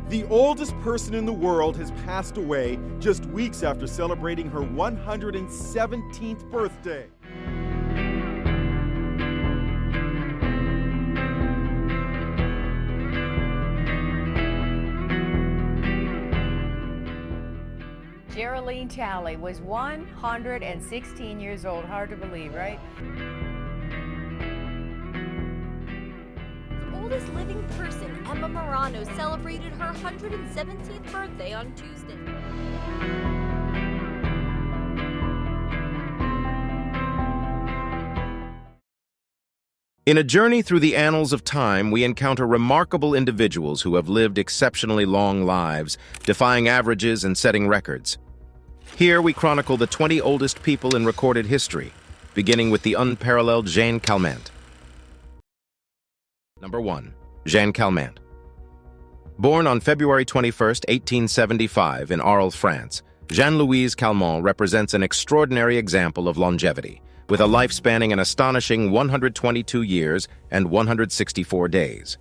The oldest person in the world has passed away just weeks after celebrating her 117th birthday. Geraldine Talley was 116 years old. Hard to believe, right? The oldest living person, Emma Morano, celebrated her 117th birthday on Tuesday. In a journey through the annals of time, we encounter remarkable individuals who have lived exceptionally long lives, defying averages and setting records. Here we chronicle the 20 oldest people in recorded history, beginning with the unparalleled Jeanne Calment. Number 1. Jeanne Calment. Born on February 21, 1875 in Arles, France, Jeanne-Louise Calment represents an extraordinary example of longevity, with a life spanning an astonishing 122 years and 164 days.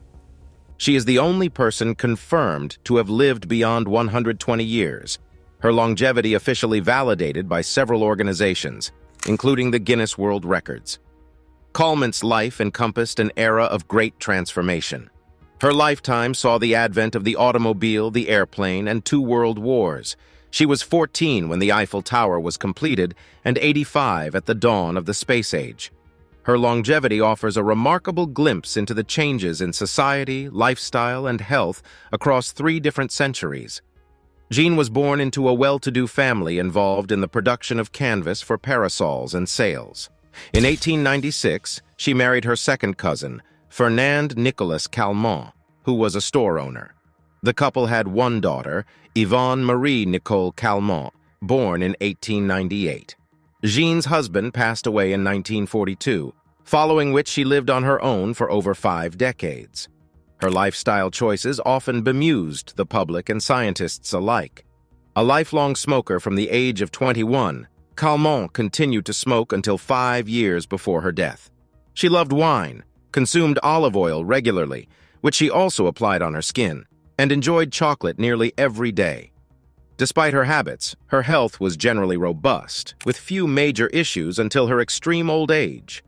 She is the only person confirmed to have lived beyond 120 years, her longevity officially validated by several organizations, including the Guinness World Records. Calment's life encompassed an era of great transformation. Her lifetime saw the advent of the automobile, the airplane, and 2 world wars. She was 14 when the Eiffel Tower was completed and 85 at the dawn of the space age. Her longevity offers a remarkable glimpse into the changes in society, lifestyle, and health across 3 different centuries. Jeanne was born into a well-to-do family involved in the production of canvas for parasols and sails. In 1896, she married her second cousin, Fernand Nicolas Calment, who was a store owner. The couple had 1 daughter, Yvonne Marie Nicole Calment, born in 1898. Jeanne's husband passed away in 1942, following which she lived on her own for over 5 decades. Her lifestyle choices often bemused the public and scientists alike. A lifelong smoker from the age of 21, Calment continued to smoke until 5 years before her death. She loved wine, consumed olive oil regularly, which she also applied on her skin, and enjoyed chocolate nearly every day. Despite her habits, her health was generally robust, with few major issues until her extreme old age.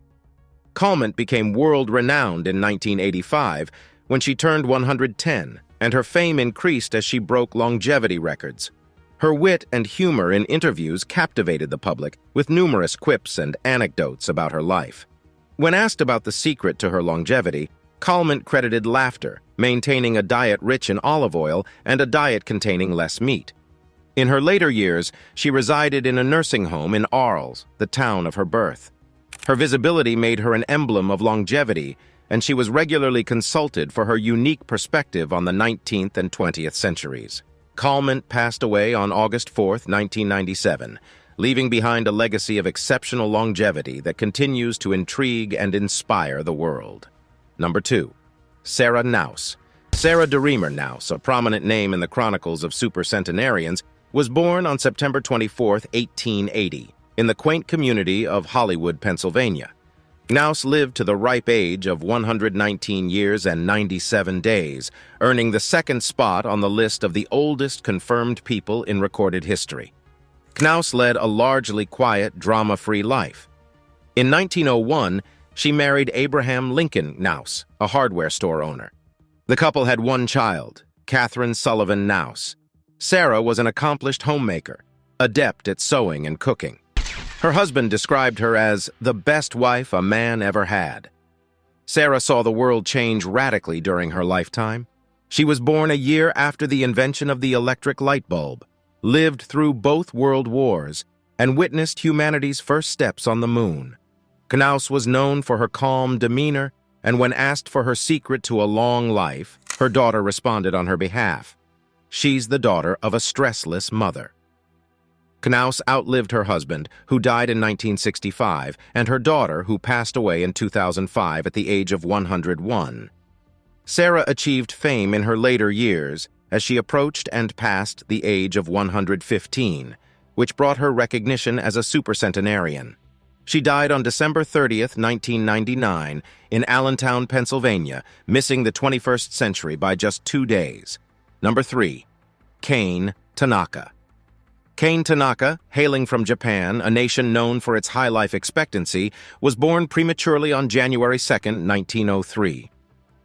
Calment became world-renowned in 1985 when she turned 110, and her fame increased as she broke longevity records. Her wit and humor in interviews captivated the public with numerous quips and anecdotes about her life. When asked about the secret to her longevity, Calment credited laughter, maintaining a diet rich in olive oil and a diet containing less meat. In her later years, she resided in a nursing home in Arles, the town of her birth. Her visibility made her an emblem of longevity, and she was regularly consulted for her unique perspective on the 19th and 20th centuries. Calment passed away on August 4, 1997, leaving behind a legacy of exceptional longevity that continues to intrigue and inspire the world. Number 2. Sarah Naus. Sarah de Riemer Naus, a prominent name in the chronicles of supercentenarians, was born on September 24, 1880, in the quaint community of Hollywood, Pennsylvania. Naus lived to the ripe age of 119 years and 97 days, earning the 2nd spot on the list of the oldest confirmed people in recorded history. Naus led a largely quiet, drama-free life. In 1901, she married Abraham Lincoln Naus, a hardware store owner. The couple had 1 child, Catherine Sullivan Naus. Sarah was an accomplished homemaker, adept at sewing and cooking. Her husband described her as the best wife a man ever had. Sarah saw the world change radically during her lifetime. She was born a year after the invention of the electric light bulb, lived through both world wars, and witnessed humanity's first steps on the moon. Naus was known for her calm demeanor, and when asked for her secret to a long life, her daughter responded on her behalf. She's the daughter of a stressless mother. Naus outlived her husband, who died in 1965, and her daughter, who passed away in 2005 at the age of 101. Sarah achieved fame in her later years as she approached and passed the age of 115, which brought her recognition as a supercentenarian. She died on December 30th, 1999, in Allentown, Pennsylvania, missing the 21st century by just 2 days. Number 3. Kane Tanaka. Kane Tanaka, hailing from Japan, a nation known for its high life expectancy, was born prematurely on January 2, 1903.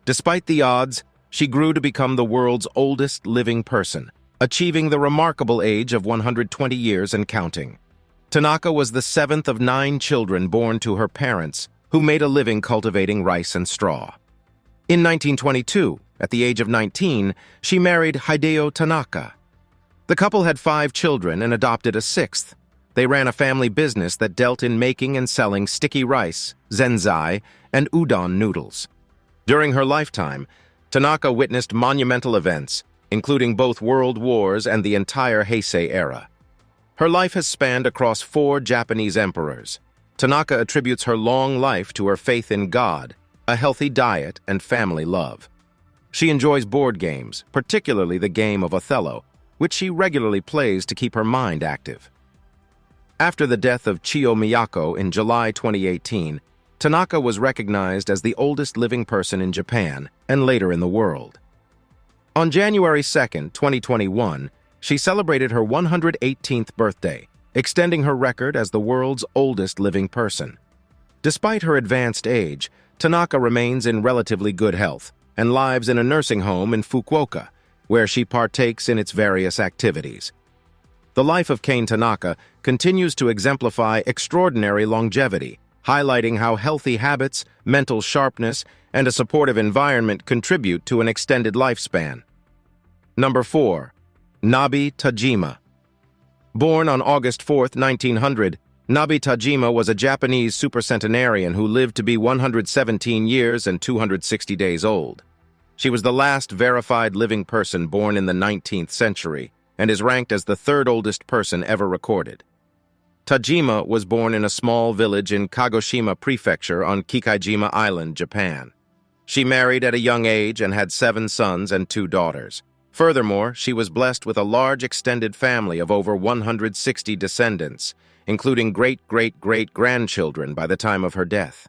Despite the odds, she grew to become the world's oldest living person, achieving the remarkable age of 120 years and counting. Tanaka was the 7th of 9 children born to her parents, who made a living cultivating rice and straw. In 1922, at the age of 19, she married Hideo Tanaka. The couple had 5 children and adopted a 6th. They ran a family business that dealt in making and selling sticky rice, zenzai, and udon noodles. During her lifetime, Tanaka witnessed monumental events, including both world wars and the entire Heisei era. Her life has spanned across 4 Japanese emperors. Tanaka attributes her long life to her faith in God, a healthy diet, and family love. She enjoys board games, particularly the game of Othello, which she regularly plays to keep her mind active. After the death of Chiyo Miyako in July 2018, Tanaka was recognized as the oldest living person in Japan and later in the world. On January 2, 2021, she celebrated her 118th birthday, extending her record as the world's oldest living person. Despite her advanced age, Tanaka remains in relatively good health and lives in a nursing home in Fukuoka, where she partakes in its various activities. The life of Kane Tanaka continues to exemplify extraordinary longevity, highlighting how healthy habits, mental sharpness, and a supportive environment contribute to an extended lifespan. Number 4. Nabi Tajima. Born on August 4, 1900, Nabi Tajima was a Japanese supercentenarian who lived to be 117 years and 260 days old. She was the last verified living person born in the 19th century and is ranked as the 3rd oldest person ever recorded. Tajima was born in a small village in Kagoshima Prefecture on Kikaijima Island, Japan. She married at a young age and had 7 sons and 2 daughters. Furthermore, she was blessed with a large extended family of over 160 descendants, including great-great-great-grandchildren by the time of her death.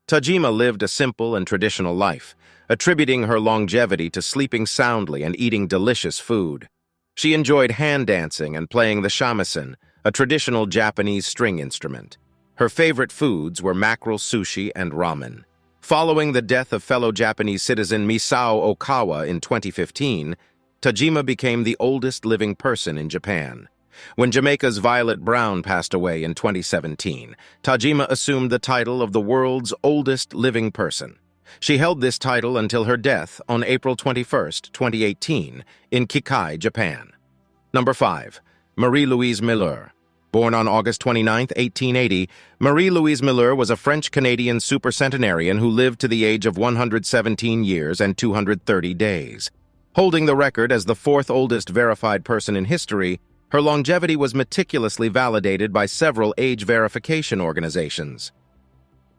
Tajima lived a simple and traditional life, attributing her longevity to sleeping soundly and eating delicious food. She enjoyed hand dancing and playing the shamisen, a traditional Japanese string instrument. Her favorite foods were mackerel sushi and ramen. Following the death of fellow Japanese citizen Misao Okawa in 2015, Tajima became the oldest living person in Japan. When Jamaica's Violet Brown passed away in 2017, Tajima assumed the title of the world's oldest living person. She held this title until her death on April 21, 2018, in Kikai, Japan. Number 5. Marie-Louise Miller. Born on August 29, 1880, Marie-Louise Miller was a French-Canadian supercentenarian who lived to the age of 117 years and 230 days. Holding the record as the 4th oldest verified person in history, her longevity was meticulously validated by several age verification organizations.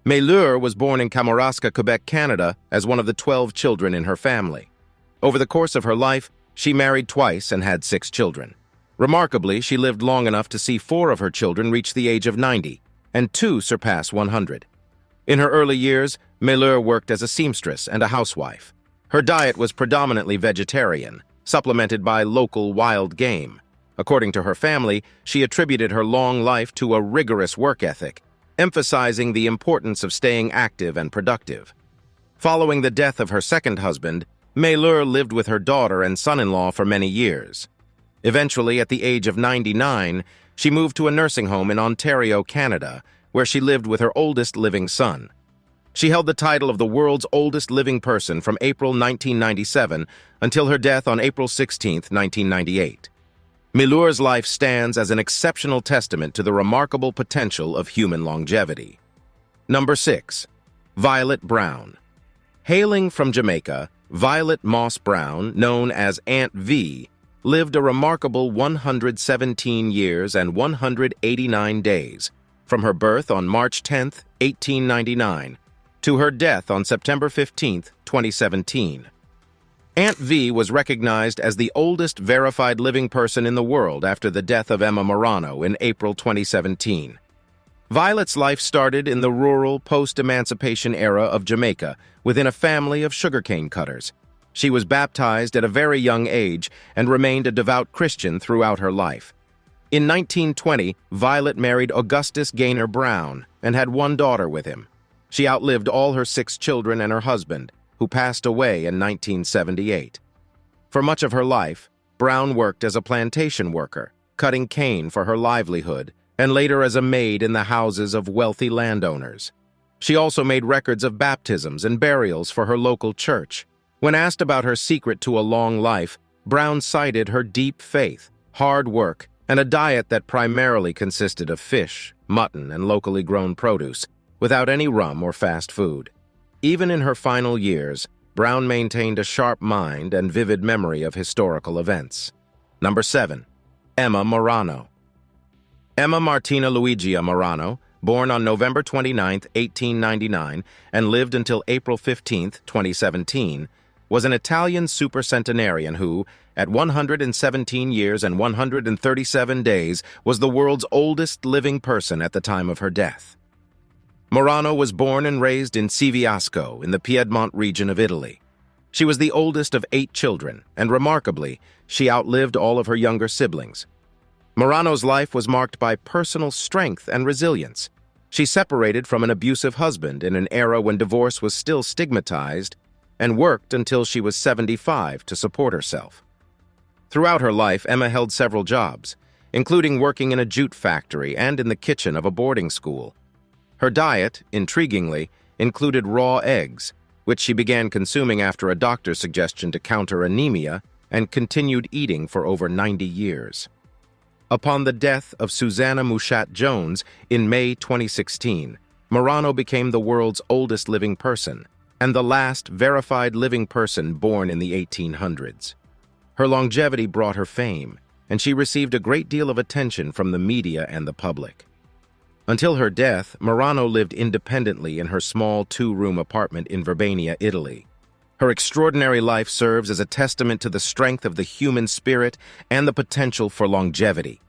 Miller was born in Kamouraska, Quebec, Canada, as one of the 12 children in her family. Over the course of her life, she married twice and had 6 children. Remarkably, she lived long enough to see 4 of her children reach the age of 90, and 2 surpass 100. In her early years, Miller worked as a seamstress and a housewife. Her diet was predominantly vegetarian, supplemented by local wild game. According to her family, she attributed her long life to a rigorous work ethic, emphasizing the importance of staying active and productive. Following the death of her second husband, Miller lived with her daughter and son-in-law for many years. Eventually, at the age of 99, she moved to a nursing home in Ontario, Canada, where she lived with her oldest living son. She held the title of the world's oldest living person from April 1997 until her death on April 16, 1998. Miller's life stands as an exceptional testament to the remarkable potential of human longevity. Number 6. Violet Brown. Hailing from Jamaica, Violet Moss Brown, known as Aunt V, lived a remarkable 117 years and 189 days, from her birth on March 10, 1899, to her death on September 15, 2017. Aunt V was recognized as the oldest verified living person in the world after the death of Emma Morano in April 2017. Violet's life started in the rural, post-emancipation era of Jamaica within a family of sugarcane cutters. She was baptized at a very young age and remained a devout Christian throughout her life. In 1920, Violet married Augustus Gaynor Brown and had one daughter with him. She outlived all her 6 children and her husband, who passed away in 1978. For much of her life, Brown worked as a plantation worker, cutting cane for her livelihood, and later as a maid in the houses of wealthy landowners. She also made records of baptisms and burials for her local church. When asked about her secret to a long life, Brown cited her deep faith, hard work, and a diet that primarily consisted of fish, mutton, and locally grown produce, without any rum or fast food. Even in her final years, Brown maintained a sharp mind and vivid memory of historical events. Number 7. Emma Morano. Emma Martina Luigia Morano, born on November 29, 1899, and lived until April 15, 2017, was an Italian supercentenarian who, at 117 years and 137 days, was the world's oldest living person at the time of her death. Morano was born and raised in Civiasco in the Piedmont region of Italy. She was the oldest of 8 children, and remarkably, she outlived all of her younger siblings. Morano's life was marked by personal strength and resilience. She separated from an abusive husband in an era when divorce was still stigmatized and worked until she was 75 to support herself. Throughout her life, Emma held several jobs, including working in a jute factory and in the kitchen of a boarding school. Her diet, intriguingly, included raw eggs, which she began consuming after a doctor's suggestion to counter anemia, and continued eating for over 90 years. Upon the death of Susanna Mushat Jones in May 2016, Morano became the world's oldest living person and the last verified living person born in the 1800s. Her longevity brought her fame, and she received a great deal of attention from the media and the public. Until her death, Morano lived independently in her small 2-room apartment in Verbania, Italy. Her extraordinary life serves as a testament to the strength of the human spirit and the potential for longevity.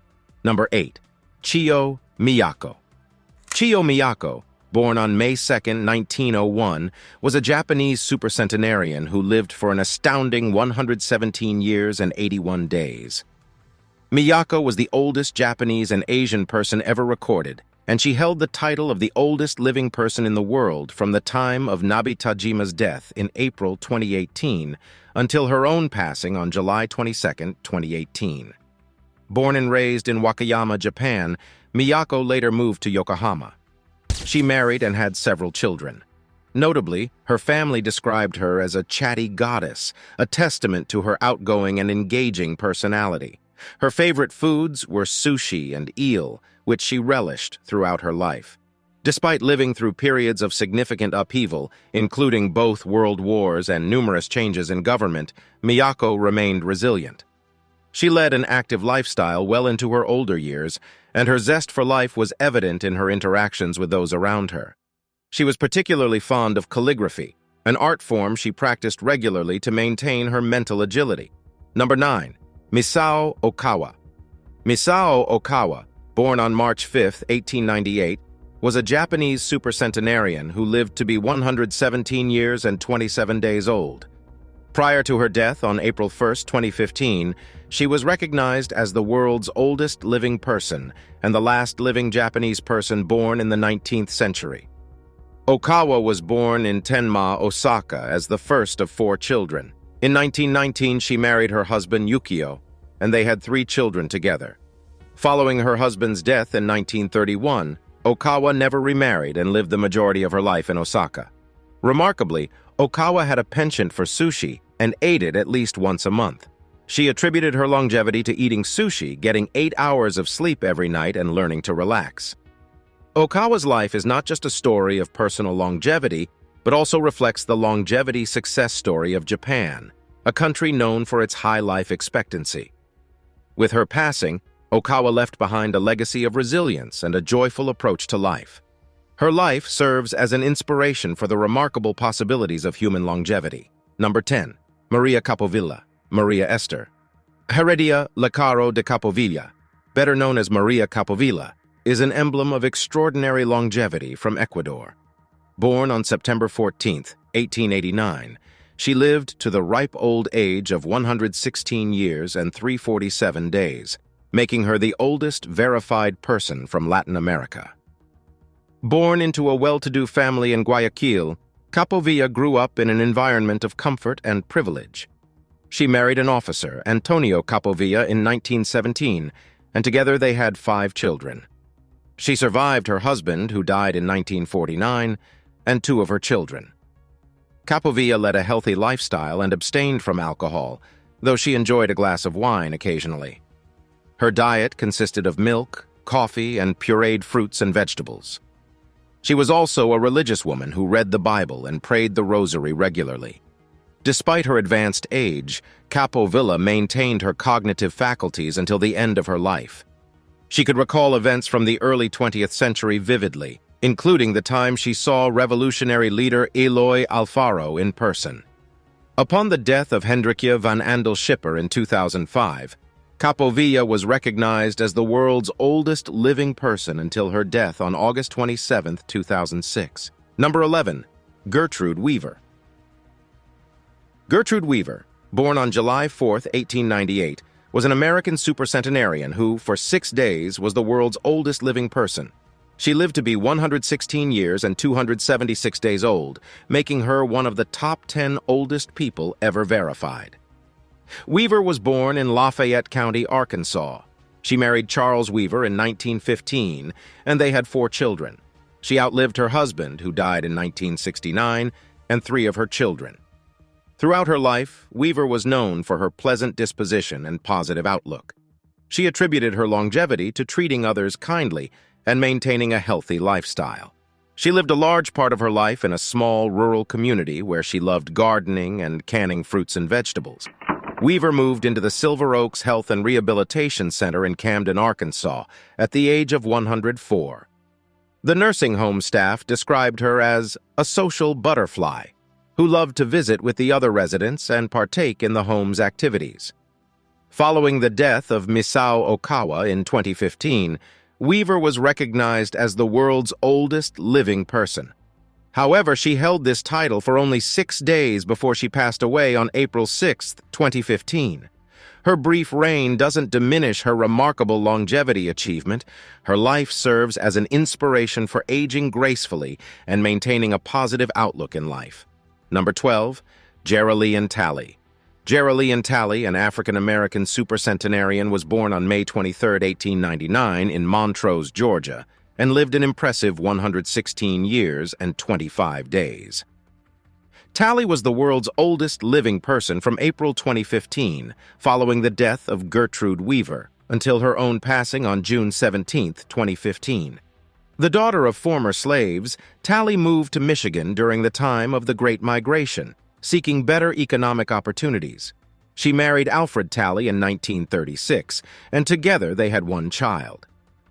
Number 8. Chiyo Miyako. Chiyo Miyako, born on May 2, 1901, was a Japanese supercentenarian who lived for an astounding 117 years and 81 days. Miyako was the oldest Japanese and Asian person ever recorded, and she held the title of the oldest living person in the world from the time of Nabitajima's death in April 2018 until her own passing on July 22, 2018. Born and raised in Wakayama, Japan, Miyako later moved to Yokohama. She married and had several children. Notably, her family described her as a chatty goddess, a testament to her outgoing and engaging personality. Her favorite foods were sushi and eel, which she relished throughout her life. Despite living through periods of significant upheaval, including both world wars and numerous changes in government, Miyako remained resilient. She led an active lifestyle well into her older years, and her zest for life was evident in her interactions with those around her. She was particularly fond of calligraphy, an art form she practiced regularly to maintain her mental agility. Number 9. Misao Okawa. Misao Okawa, born on March 5, 1898, was a Japanese supercentenarian who lived to be 117 years and 27 days old. Prior to her death on April 1, 2015, she was recognized as the world's oldest living person and the last living Japanese person born in the 19th century. Okawa was born in Tenma, Osaka, as the first of 4 children. In 1919, she married her husband Yukio, and they had 3 children together. Following her husband's death in 1931, Okawa never remarried and lived the majority of her life in Osaka. Remarkably, Okawa had a penchant for sushi and ate it at least once a month. She attributed her longevity to eating sushi, getting 8 hours of sleep every night, and learning to relax. Okawa's life is not just a story of personal longevity, but also reflects the longevity success story of Japan, a country known for its high life expectancy. With her passing, Okawa left behind a legacy of resilience and a joyful approach to life. Her life serves as an inspiration for the remarkable possibilities of human longevity. Number 10. Maria Capovilla, Maria Esther. Heredia Lecaro de Capovilla, better known as Maria Capovilla, is an emblem of extraordinary longevity from Ecuador. Born on September 14, 1889, she lived to the ripe old age of 116 years and 347 days, making her the oldest verified person from Latin America. Born into a well-to-do family in Guayaquil, Capovilla grew up in an environment of comfort and privilege. She married an officer, Antonio Capovilla, in 1917, and together they had 5 children. She survived her husband, who died in 1949, and 2 of her children. Capovilla led a healthy lifestyle and abstained from alcohol, though she enjoyed a glass of wine occasionally. Her diet consisted of milk, coffee, and pureed fruits and vegetables. She was also a religious woman who read the Bible and prayed the rosary regularly. Despite her advanced age, Capovilla maintained her cognitive faculties until the end of her life. She could recall events from the early 20th century vividly, including the time she saw revolutionary leader Eloy Alfaro in person. Upon the death of Hendrikje van Andel Schipper in 2005, Capovilla was recognized as the world's oldest living person until her death on August 27, 2006. Number 11. Gertrude Weaver. Gertrude Weaver, born on July 4, 1898, was an American supercentenarian who, for 6 days, was the world's oldest living person. She lived to be 116 years and 276 days old, making her one of the top 10 oldest people ever verified. Weaver was born in Lafayette County, Arkansas. She married Charles Weaver in 1915, and they had 4 children. She outlived her husband, who died in 1969, and 3 of her children. Throughout her life, Weaver was known for her pleasant disposition and positive outlook. She attributed her longevity to treating others kindly and maintaining a healthy lifestyle. She lived a large part of her life in a small rural community where she loved gardening and canning fruits and vegetables. Weaver moved into the Silver Oaks Health and Rehabilitation Center in Camden, Arkansas, at the age of 104. The nursing home staff described her as a social butterfly who loved to visit with the other residents and partake in the home's activities. Following the death of Misao Okawa in 2015, Weaver was recognized as the world's oldest living person. However, she held this title for only 6 days before she passed away on April 6, 2015. Her brief reign doesn't diminish her remarkable longevity achievement. Her life serves as an inspiration for aging gracefully and maintaining a positive outlook in life. Number 12, Geraldine Talley. Geraldine Talley, an African-American supercentenarian, was born on May 23, 1899 in Montrose, Georgia, and lived an impressive 116 years and 25 days. Talley was the world's oldest living person from April 2015, following the death of Gertrude Weaver, until her own passing on June 17, 2015. The daughter of former slaves, Talley moved to Michigan during the time of the Great Migration, seeking better economic opportunities. She married Alfred Talley in 1936, and together they had 1 child.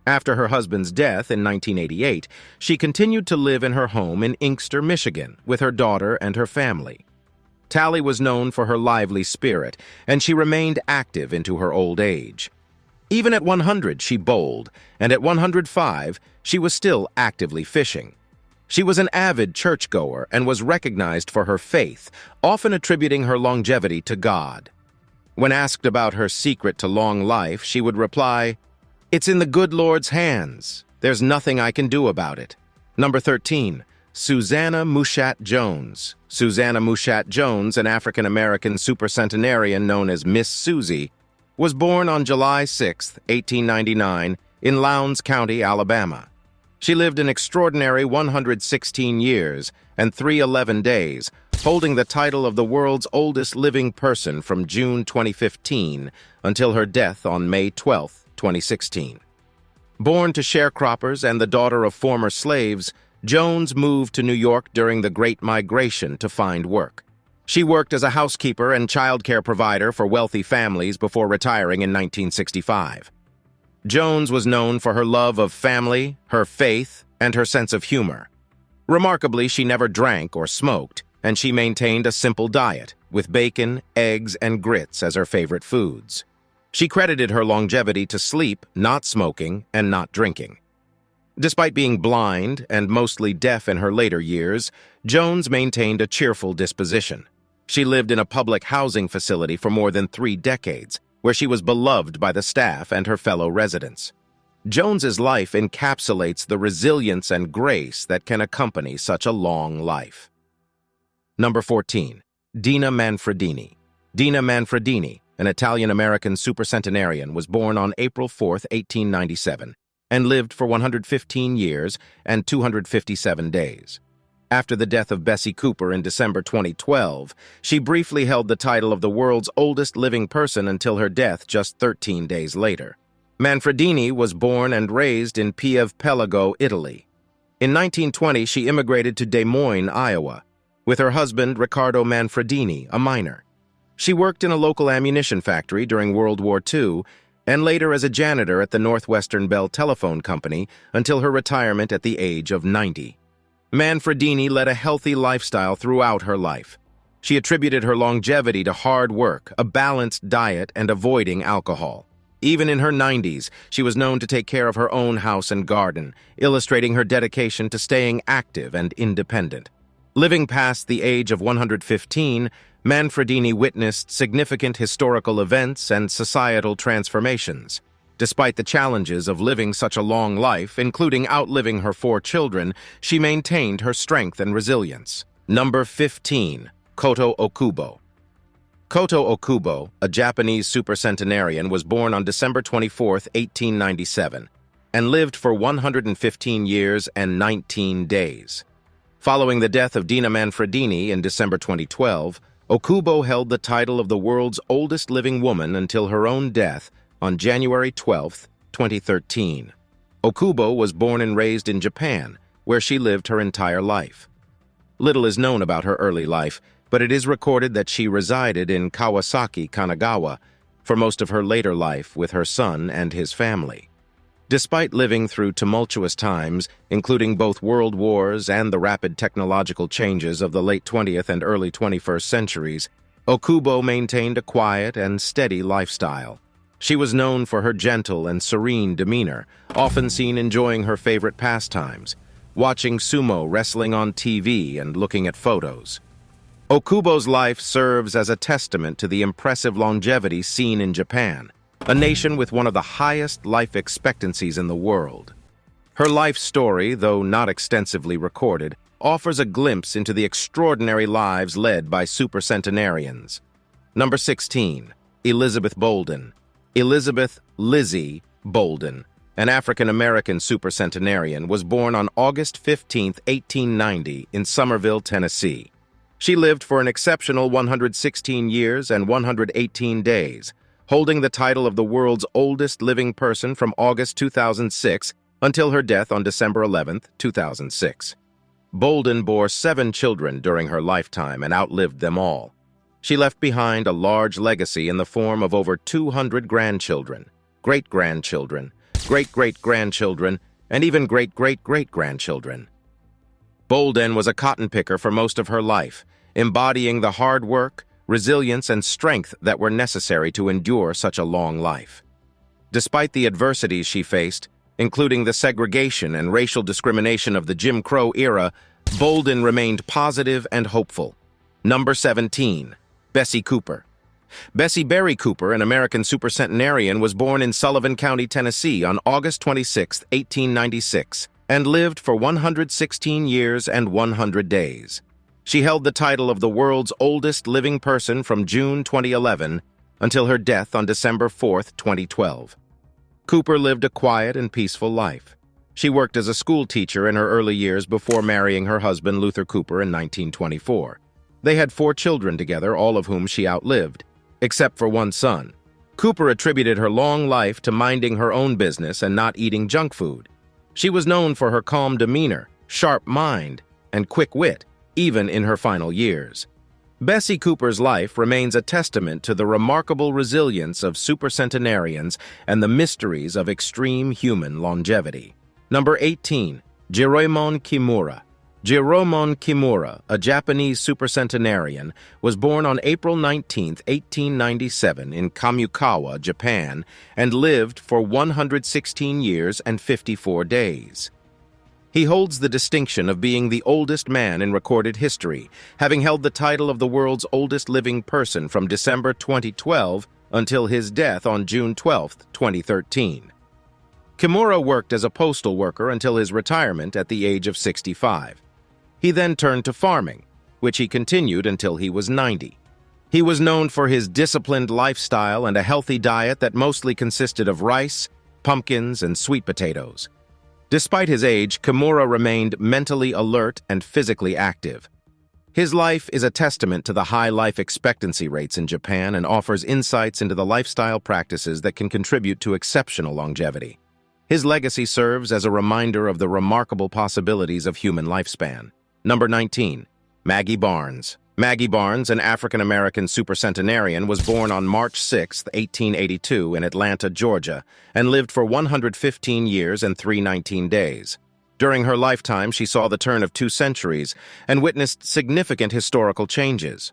After her husband's death in 1988, she continued to live in her home in Inkster, Michigan, with her daughter and her family. Talley was known for her lively spirit, and she remained active into her old age. Even at 100, she bowled, and at 105, she was still actively fishing. She was an avid churchgoer and was recognized for her faith, often attributing her longevity to God. When asked about her secret to long life, she would reply, "It's in the good Lord's hands. There's nothing I can do about it." Number 13, Susanna Mushat Jones. Susanna Mushat Jones, an African-American supercentenarian known as Miss Susie, was born on July 6, 1899, in Lowndes County, Alabama. She lived an extraordinary 116 years and 311 days, holding the title of the world's oldest living person from June 2015 until her death on May 12, 2016. Born to sharecroppers and the daughter of former slaves, Jones moved to New York during the Great Migration to find work. She worked as a housekeeper and childcare provider for wealthy families before retiring in 1965. Jones was known for her love of family, her faith, and her sense of humor. Remarkably, she never drank or smoked, and she maintained a simple diet, with bacon, eggs, and grits as her favorite foods. She credited her longevity to sleep, not smoking, and not drinking. Despite being blind and mostly deaf in her later years, Jones maintained a cheerful disposition. She lived in a public housing facility for more than 3 decades, where she was beloved by the staff and her fellow residents. Jones's life encapsulates the resilience and grace that can accompany such a long life. Number 14. Dina Manfredini. Dina Manfredini, an Italian-American supercentenarian, was born on April 4, 1897, and lived for 115 years and 257 days. After the death of Bessie Cooper in December 2012, she briefly held the title of the world's oldest living person until her death just 13 days later. Manfredini was born and raised in Pieve Pelago, Italy. In 1920, she immigrated to Des Moines, Iowa, with her husband Riccardo Manfredini, a miner. She worked in a local ammunition factory during World War II and later as a janitor at the Northwestern Bell Telephone Company until her retirement at the age of 90. Manfredini led a healthy lifestyle throughout her life. She attributed her longevity to hard work, a balanced diet, and avoiding alcohol. Even in her 90s, she was known to take care of her own house and garden, illustrating her dedication to staying active and independent. Living past the age of 115, Manfredini witnessed significant historical events and societal transformations. Despite the challenges of living such a long life, including outliving her 4 children, she maintained her strength and resilience. Number 15. Koto Okubo. Koto Okubo, a Japanese supercentenarian, was born on December 24, 1897, and lived for 115 years and 19 days. Following the death of Dina Manfredini in December 2012, Okubo held the title of the world's oldest living woman until her own death on January 12, 2013. Okubo was born and raised in Japan, where she lived her entire life. Little is known about her early life, but it is recorded that she resided in Kawasaki, Kanagawa, for most of her later life with her son and his family. Despite living through tumultuous times, including both world wars and the rapid technological changes of the late 20th and early 21st centuries, Okubo maintained a quiet and steady lifestyle. She was known for her gentle and serene demeanor, often seen enjoying her favorite pastimes, watching sumo wrestling on TV and looking at photos. Okubo's life serves as a testament to the impressive longevity seen in Japan, a nation with one of the highest life expectancies in the world. Her life story, though not extensively recorded, offers a glimpse into the extraordinary lives led by supercentenarians. Number 16. Elizabeth Bolden. Elizabeth Lizzie Bolden, an African-American supercentenarian, was born on August 15, 1890, in Somerville, Tennessee. She lived for an exceptional 116 years and 118 days, holding the title of the world's oldest living person from August 2006 until her death on December 11, 2006. Bolden bore 7 children during her lifetime and outlived them all. She left behind a large legacy in the form of over 200 grandchildren, great-grandchildren, great-great-grandchildren, and even great-great-great-grandchildren. Bolden was a cotton picker for most of her life, embodying the hard work, resilience, and strength that were necessary to endure such a long life. Despite the adversities she faced, including the segregation and racial discrimination of the Jim Crow era, Bolden remained positive and hopeful. Number 17. Bessie Cooper. Bessie Berry Cooper, an American supercentenarian, was born in Sullivan County, Tennessee on August 26, 1896, and lived for 116 years and 100 days. She held the title of the world's oldest living person from June 2011 until her death on December 4, 2012. Cooper lived a quiet and peaceful life. She worked as a school teacher in her early years before marrying her husband Luther Cooper in 1924. They had 4 children together, all of whom she outlived, except for one son. Cooper attributed her long life to minding her own business and not eating junk food. She was known for her calm demeanor, sharp mind, and quick wit, even in her final years. Bessie Cooper's life remains a testament to the remarkable resilience of supercentenarians and the mysteries of extreme human longevity. Number 18. Jiromon Kimura. Jiromon Kimura, a Japanese supercentenarian, was born on April 19, 1897 in Kamukawa, Japan, and lived for 116 years and 54 days. He holds the distinction of being the oldest man in recorded history, having held the title of the world's oldest living person from December 2012 until his death on June 12, 2013. Kimura worked as a postal worker until his retirement at the age of 65. He then turned to farming, which he continued until he was 90. He was known for his disciplined lifestyle and a healthy diet that mostly consisted of rice, pumpkins, and sweet potatoes. Despite his age, Kimura remained mentally alert and physically active. His life is a testament to the high life expectancy rates in Japan and offers insights into the lifestyle practices that can contribute to exceptional longevity. His legacy serves as a reminder of the remarkable possibilities of human lifespan. Number 19. Maggie Barnes. Maggie Barnes, an African-American supercentenarian, was born on March 6, 1882 in Atlanta, Georgia, and lived for 115 years and 319 days. During her lifetime, she saw the turn of 2 centuries and witnessed significant historical changes.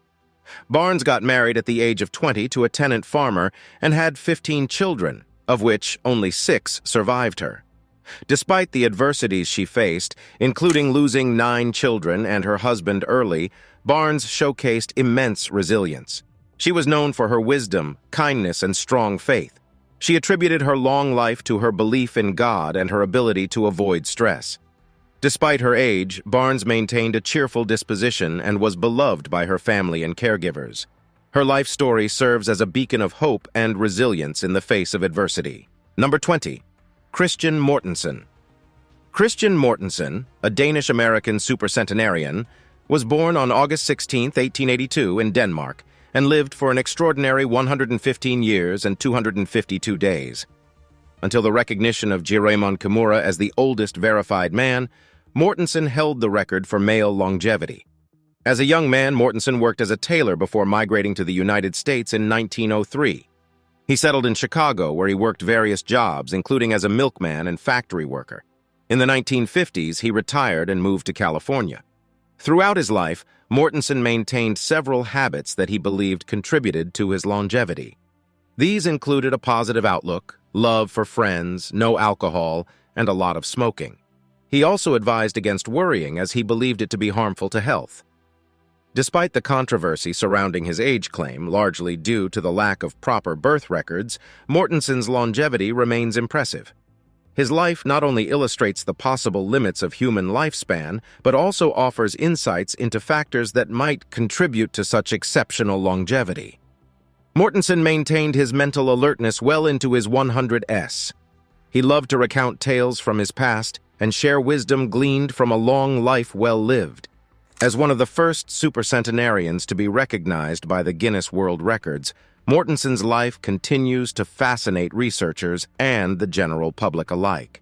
Barnes got married at the age of 20 to a tenant farmer and had 15 children, of which only 6 survived her. Despite the adversities she faced, including losing 9 children and her husband early, Barnes showcased immense resilience. She was known for her wisdom, kindness, and strong faith. She attributed her long life to her belief in God and her ability to avoid stress. Despite her age, Barnes maintained a cheerful disposition and was beloved by her family and caregivers. Her life story serves as a beacon of hope and resilience in the face of adversity. Number 20. Christian Mortensen. Christian Mortensen, a Danish-American supercentenarian, was born on August 16, 1882 in Denmark and lived for an extraordinary 115 years and 252 days. Until the recognition of Jiraiman Kimura as the oldest verified man, Mortensen held the record for male longevity. As a young man, Mortensen worked as a tailor before migrating to the United States in 1903. He settled in Chicago, where he worked various jobs, including as a milkman and factory worker. In the 1950s, he retired and moved to California. Throughout his life, Mortensen maintained several habits that he believed contributed to his longevity. These included a positive outlook, love for friends, no alcohol, and a lot of smoking. He also advised against worrying as he believed it to be harmful to health. Despite the controversy surrounding his age claim, largely due to the lack of proper birth records, Mortensen's longevity remains impressive. His life not only illustrates the possible limits of human lifespan, but also offers insights into factors that might contribute to such exceptional longevity. Mortensen maintained his mental alertness well into his 100s. He loved to recount tales from his past and share wisdom gleaned from a long life well lived. As one of the first supercentenarians to be recognized by the Guinness World Records, Mortensen's life continues to fascinate researchers and the general public alike.